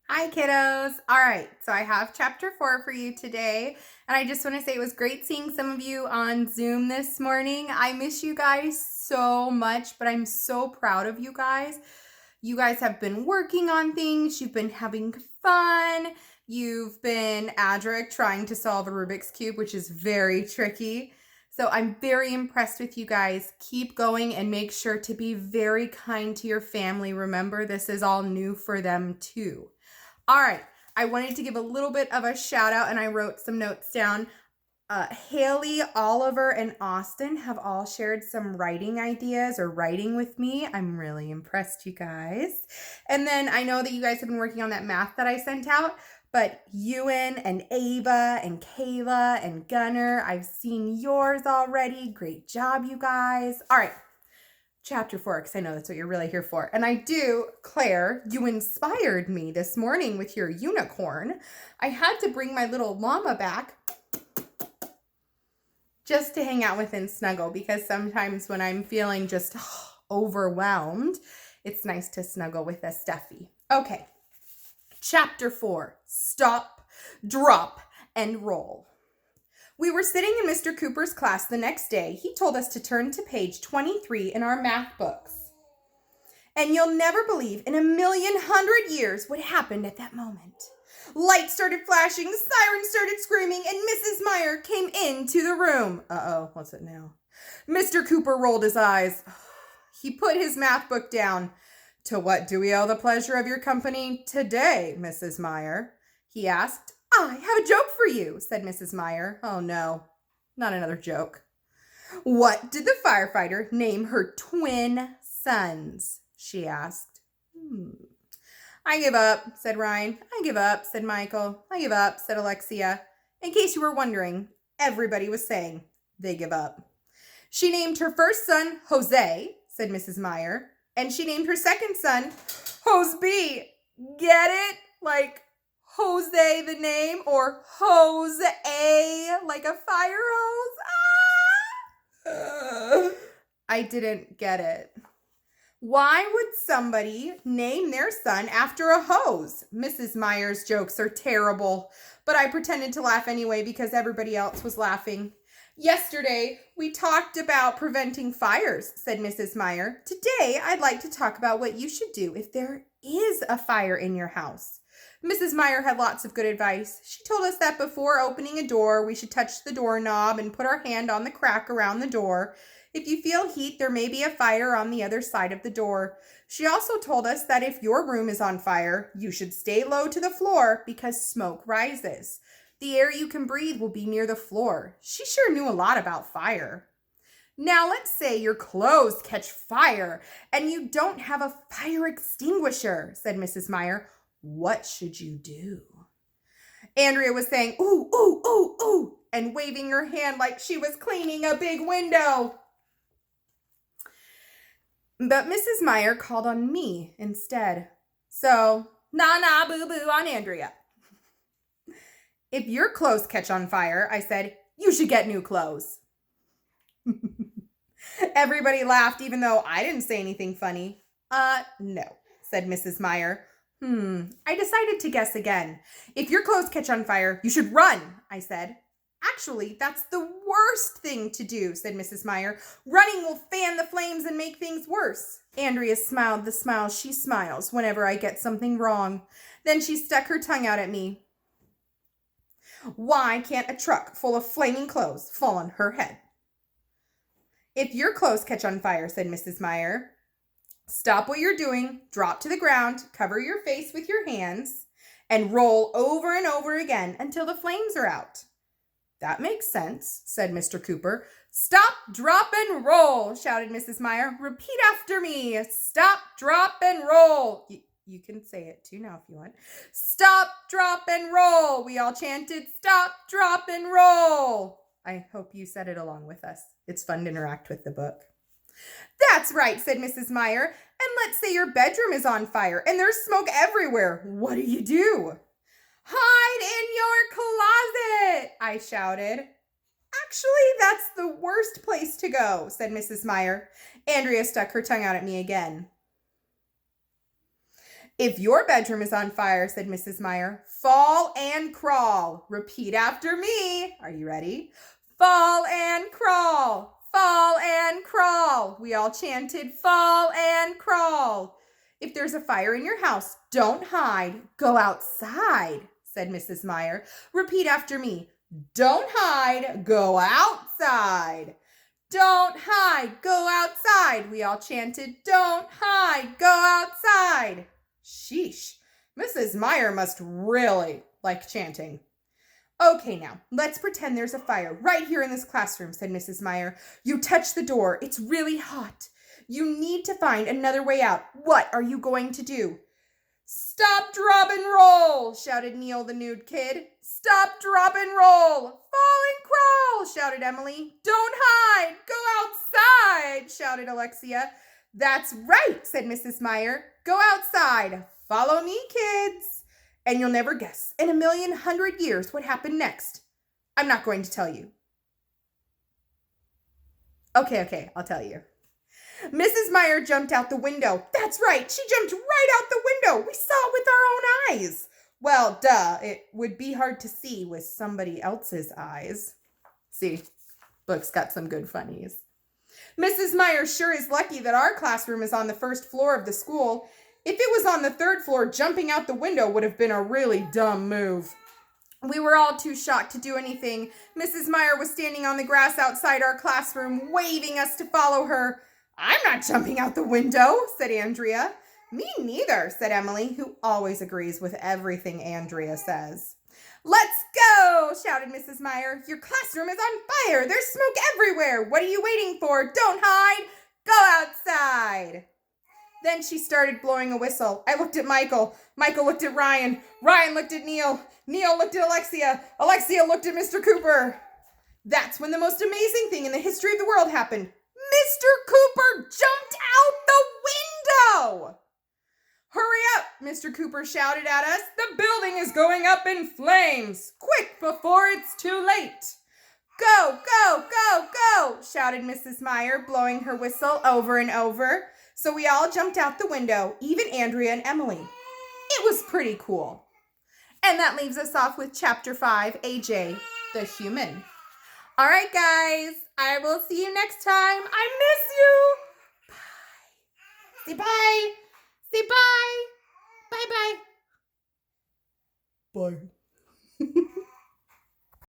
Hi, kiddos. All right, so I have chapter 4 for you today. And I just want to say it was great seeing some of you on Zoom this morning. I miss you guys so much, but I'm so proud of you guys. You guys have been working on things, you've been having fun, you've been Adric trying to solve a Rubik's Cube, which is very tricky. So I'm very impressed with you guys. Keep going and make sure to be very kind to your family. Remember, this is all new for them too. All right, I wanted to give a little bit of a shout out and I wrote some notes down. Haley, Oliver, and Austin have all shared some writing ideas or writing with me. I'm really impressed, you guys. And then I know that you guys have been working on that math that I sent out, but Ewan and Ava and Kayla and Gunnar, I've seen yours already. Great job, you guys. All right. Chapter 4, because I know that's what you're really here for. And I do, Claire, you inspired me this morning with your unicorn. I had to bring my little llama back just to hang out with and snuggle, because sometimes when I'm feeling just overwhelmed, it's nice to snuggle with a stuffy. Okay, chapter 4, stop, drop, and roll. We were sitting in Mr. Cooper's class the next day. He told us to turn to page 23 in our math books. And you'll never believe in 1,100,000 years what happened at that moment. Lights started flashing, sirens started screaming, and Mrs. Meyer came into the room. Uh-oh, what's it now? Mr. Cooper rolled his eyes. He put his math book down. To what do we owe the pleasure of your company today, Mrs. Meyer? He asked. I have a joke for you, said Mrs. Meyer. Oh no, not another joke. What did the firefighter name her twin sons? She asked. I give up, said Ryan. I give up, said Michael. I give up, said Alexia. In case you were wondering, everybody was saying they give up. She named her first son Jose, said Mrs. Meyer, and she named her second son Hoseby. Get it? Like Jose the name, or hose a like a fire hose? Ah! I didn't get it. Why would somebody name their son after a hose? Mrs. Meyer's jokes are terrible, but I pretended to laugh anyway because everybody else was laughing. Yesterday, we talked about preventing fires, said Mrs. Meyer. Today, I'd like to talk about what you should do if there is a fire in your house. Mrs. Meyer had lots of good advice. She told us that before opening a door, we should touch the doorknob and put our hand on the crack around the door. If you feel heat, there may be a fire on the other side of the door. She also told us that if your room is on fire, you should stay low to the floor because smoke rises. The air you can breathe will be near the floor. She sure knew a lot about fire. Now let's say your clothes catch fire and you don't have a fire extinguisher, said Mrs. Meyer. What should you do? Andrea was saying, ooh, ooh, ooh, ooh, and waving her hand like she was cleaning a big window. But Mrs. Meyer called on me instead. So, na boo-boo on Andrea. If your clothes catch on fire, I said, you should get new clothes. Everybody laughed, even though I didn't say anything funny. No, said Mrs. Meyer. I decided to guess again. If your clothes catch on fire, you should run, I said. Actually, that's the worst thing to do, said Mrs. Meyer. Running will fan the flames and make things worse. Andrea smiled the smile she smiles whenever I get something wrong. Then she stuck her tongue out at me. Why can't a truck full of flaming clothes fall on her head? If your clothes catch on fire, said Mrs. Meyer, stop what you're doing, drop to the ground, cover your face with your hands, and roll over and over again until the flames are out. That makes sense, said Mr. Cooper. Stop, drop, and roll, shouted Mrs. Meyer. Repeat after me. Stop, drop, and roll. You can say it too now if you want. Stop, drop, and roll. We all chanted, stop, drop, and roll. I hope you said it along with us. It's fun to interact with the book. That's right, said Mrs. Meyer. And let's say your bedroom is on fire and there's smoke everywhere. What do? Hide in your closet, I shouted. Actually, that's the worst place to go, said Mrs. Meyer. Andrea stuck her tongue out at me again. If your bedroom is on fire, said Mrs. Meyer, fall and crawl. Repeat after me. Are you ready? Fall and crawl. Fall and crawl. We all chanted, fall and crawl. If there's a fire in your house, don't hide. Go outside, said Mrs. Meyer. Repeat after me. Don't hide. Go outside. Don't hide. Go outside. We all chanted, don't hide. Go outside. Sheesh. Mrs. Meyer must really like chanting. Okay, now, let's pretend there's a fire right here in this classroom, said Mrs. Meyer. You touch the door. It's really hot. You need to find another way out. What are you going to do? Stop, drop, and roll, shouted Neil the nude kid. Stop, drop, and roll. Fall and crawl, shouted Emily. Don't hide. Go outside, shouted Alexia. That's right, said Mrs. Meyer. Go outside. Follow me, kids. And you'll never guess in 1,100,000 years what happened next. I'm not going to tell you. Okay, I'll tell you. Mrs. Meyer jumped out the window. That's right, she jumped right out the window. We saw it with our own eyes. Well, duh, it would be hard to see with somebody else's eyes. See, book's got some good funnies. Mrs. Meyer sure is lucky that our classroom is on the first floor of the school. If it was on the third floor, jumping out the window would have been a really dumb move. We were all too shocked to do anything. Mrs. Meyer was standing on the grass outside our classroom, waving us to follow her. I'm not jumping out the window, said Andrea. Me neither, said Emily, who always agrees with everything Andrea says. Let's go, shouted Mrs. Meyer. Your classroom is on fire. There's smoke everywhere. What are you waiting for? Don't hide. Go outside. Then she started blowing a whistle. I looked at Michael. Michael looked at Ryan. Ryan looked at Neil. Neil looked at Alexia. Alexia looked at Mr. Cooper. That's when the most amazing thing in the history of the world happened. Mr. Cooper jumped out the window. Hurry up, Mr. Cooper shouted at us. The building is going up in flames. Quick, before it's too late. Go, go, go, go, shouted Mrs. Meyer, blowing her whistle over and over. So we all jumped out the window, even Andrea and Emily. It was pretty cool. And that leaves us off with Chapter 5, AJ, the Human. All right, guys, I will see you next time. I miss you. Bye. Say bye. Say bye. Bye-bye. Bye.